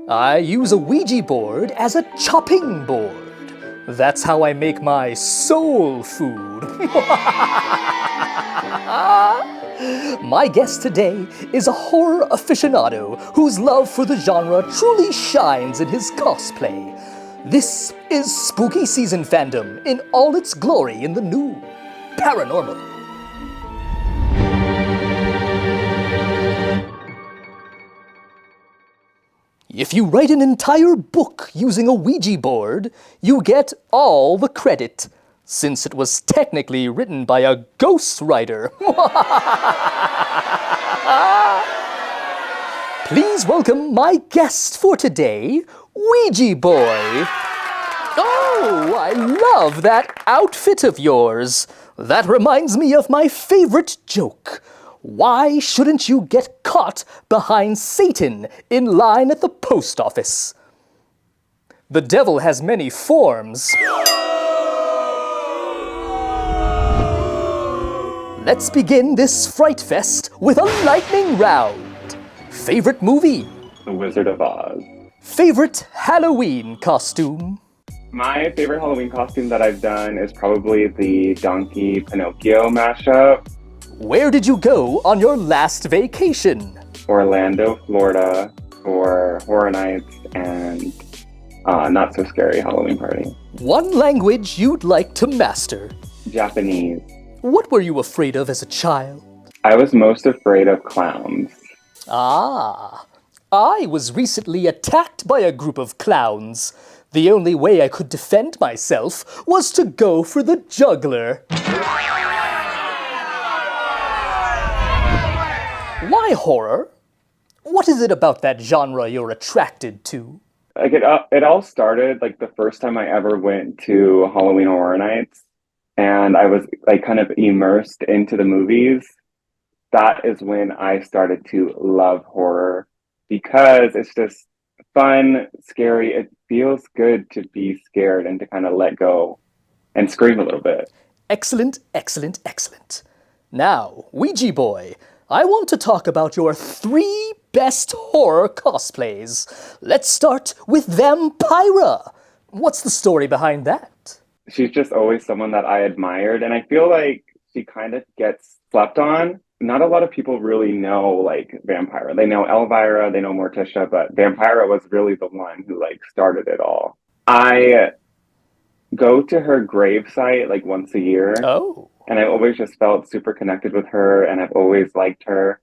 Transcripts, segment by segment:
I use a Ouija board as a chopping board. That's how I make my soul food. My guest today is a horror aficionado whose love for the genre truly shines in his cosplay. This is Spooky Season fandom in all its glory in the new paranormal. If you write an entire book using a Ouija board, you get all the credit, since it was technically written by a ghost writer. Please welcome my guest for today, Ouija Boy. Oh, I love that outfit of yours. That reminds me of my favorite joke. Why shouldn't you get caught behind Satan in line at the post office? The devil has many forms. Let's begin this fright fest with a lightning round. Favorite movie? The Wizard of Oz. Favorite Halloween costume? My favorite Halloween costume that I've done is probably the Donkey Pinocchio mashup. Where did you go on your last vacation? Orlando, Florida for Horror Nights and Not So Scary Halloween Party. One language you'd like to master? Japanese. What were you afraid of as a child? I was most afraid of clowns. Ah, I was recently attacked by a group of clowns. The only way I could defend myself was to go for the juggler. Why horror? What is it about that genre you're attracted to? Like it all started like the first time I ever went to Halloween Horror Nights, and I was like kind of immersed into the movies. That is when I started to love horror because it's just fun, scary. It feels good to be scared and to kind of let go and scream a little bit. Excellent, excellent, excellent. Now, Ouija Boy, I want to talk about your 3 best horror cosplays. Let's start with Vampira. What's the story behind that? She's just always someone that I admired, and I feel like she kind of gets slept on. Not a lot of people really know like Vampira. They know Elvira, they know Morticia, but Vampira was really the one who like started it all. I go to her gravesite like once a year. Oh. And I always just felt super connected with her, and I've always liked her.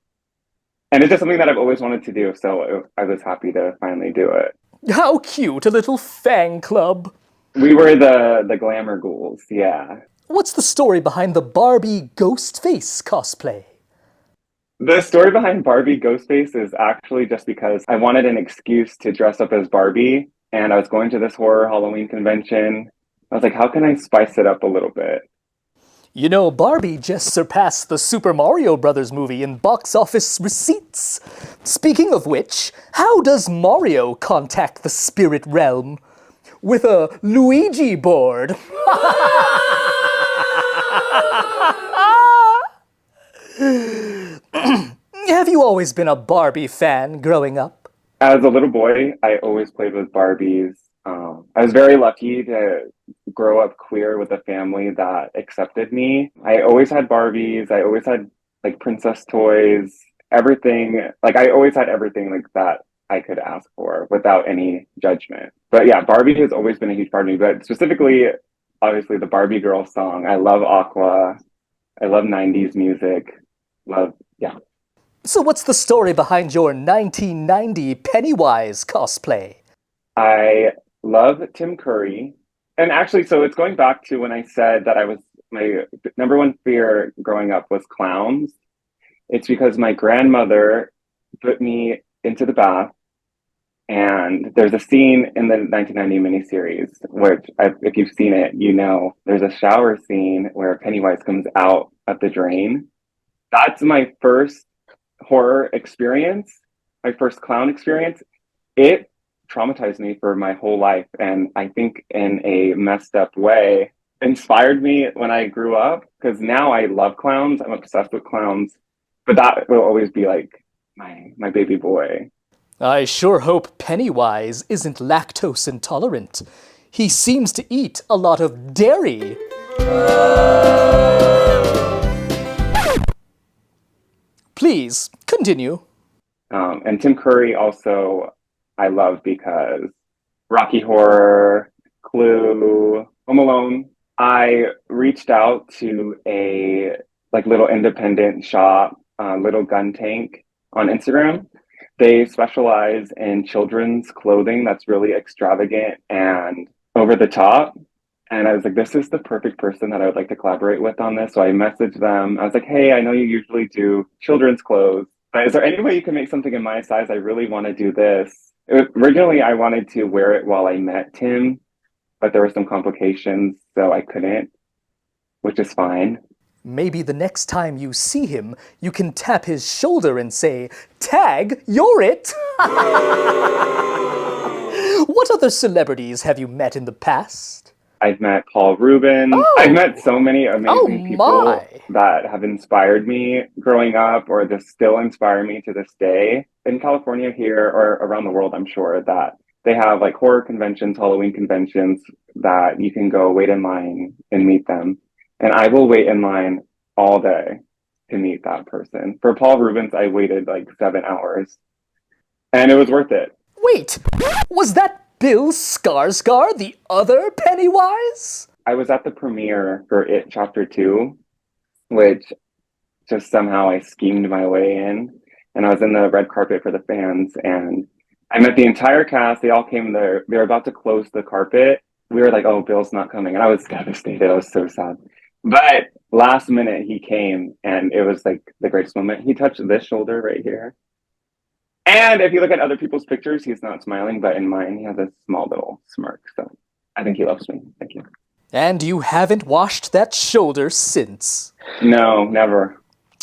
And it's just something that I've always wanted to do, so I was happy to finally do it. How cute, a little fan club. We were the glamour ghouls, yeah. What's the story behind the Barbie Ghostface cosplay? The story behind Barbie Ghostface is actually just because I wanted an excuse to dress up as Barbie, and I was going to this horror Halloween convention. I was like, how can I spice it up a little bit? You know, Barbie just surpassed the Super Mario Bros. Movie in box office receipts. Speaking of which, how does Mario contact the spirit realm? With a Luigi board. Have you always been a Barbie fan growing up? As a little boy, I always played with Barbies. I was very lucky to grow up queer with a family that accepted me. I always had Barbies. I always had like princess toys, everything. Like I always had everything like that I could ask for without any judgment. But yeah, Barbie has always been a huge part of me. But specifically, obviously, the Barbie Girl song. I love Aqua. I love 90s music. Yeah. So what's the story behind your 1990 Pennywise cosplay? I love Tim Curry. And actually, so it's going back to when I said that my number one fear growing up was clowns. It's because my grandmother put me into the bath, and there's a scene in the 1990 miniseries, which if you've seen it, you know, there's a shower scene where Pennywise comes out of the drain. That's my first horror experience, my first clown experience. It traumatized me for my whole life, and I think in a messed up way inspired me when I grew up, because now I love clowns. I'm obsessed with clowns, but that will always be like my baby boy. I sure hope Pennywise isn't lactose intolerant. He seems to eat a lot of dairy. Please, continue. And Tim Curry also I love because Rocky Horror, Clue, Home Alone. I reached out to a little independent shop, Little Gun Tank on Instagram. They specialize in children's clothing that's really extravagant and over the top. And I was like, this is the perfect person that I would like to collaborate with on this. So I messaged them. I was like, hey, I know you usually do children's clothes, but is there any way you can make something in my size? I really want to do this. Originally, I wanted to wear it while I met Tim, but there were some complications, so I couldn't, which is fine. Maybe the next time you see him, you can tap his shoulder and say, "Tag, you're it!" What other celebrities have you met in the past? I've met Paul Rubens. Oh. I've met so many amazing people that have inspired me growing up or just still inspire me to this day. In California here or around the world, I'm sure that they have like horror conventions, Halloween conventions that you can go wait in line and meet them. And I will wait in line all day to meet that person. For Paul Rubens, I waited like 7 hours and it was worth it. Wait, was that Bill Skarsgård, the other Pennywise? I was at the premiere for It Chapter 2, which just somehow I schemed my way in. And I was in the red carpet for the fans and I met the entire cast. They all came there. They were about to close the carpet. We were like, oh, Bill's not coming. And I was devastated. I was so sad. But last minute he came and it was like the greatest moment. He touched this shoulder right here. And if you look at other people's pictures, he's not smiling, but in mine, he has a small little smirk. So I think he loves me. Thank you. And you haven't washed that shoulder since? No, never.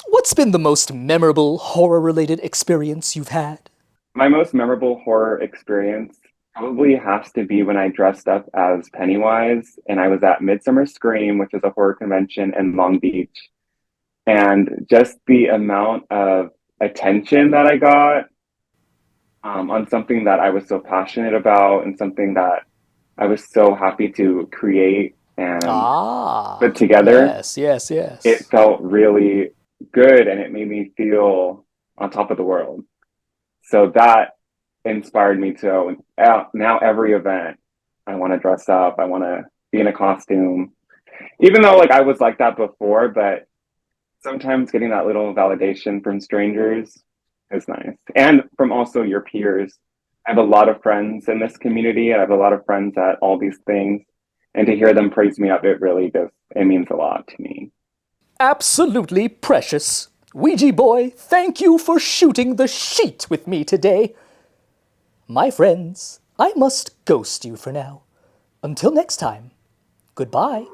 What's been the most memorable horror-related experience you've had? My most memorable horror experience probably has to be when I dressed up as Pennywise and I was at Midsummer Scream, which is a horror convention in Long Beach. And just the amount of attention that I got on something that I was so passionate about and something that I was so happy to create and put together. Yes. It felt really good and it made me feel on top of the world. So that inspired me to now every event I want to dress up, I want to be in a costume, even though like I was like that before, but sometimes getting that little validation from strangers is nice, and from also your peers. I have a lot of friends in this community. I have a lot of friends at all these things, and to hear them praise me up, it means a lot to me. Absolutely precious. Ouija Boy, thank you for shooting the sheet with me today. My friends, I must ghost you for now. Until next time, goodbye.